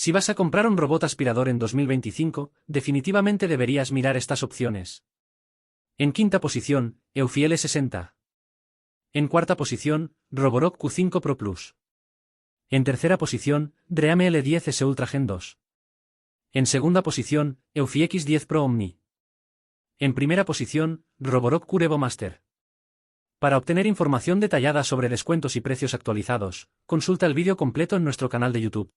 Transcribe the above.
Si vas a comprar un robot aspirador en 2025, definitivamente deberías mirar estas opciones. En quinta posición, Eufy L60. En cuarta posición, Roborock Q5 Pro Plus. En tercera posición, Dreame L10S Ultra Gen 2. En segunda posición, Eufy X10 Pro Omni. En primera posición, Roborock Cure Evo Master. Para obtener información detallada sobre descuentos y precios actualizados, consulta el vídeo completo en nuestro canal de YouTube.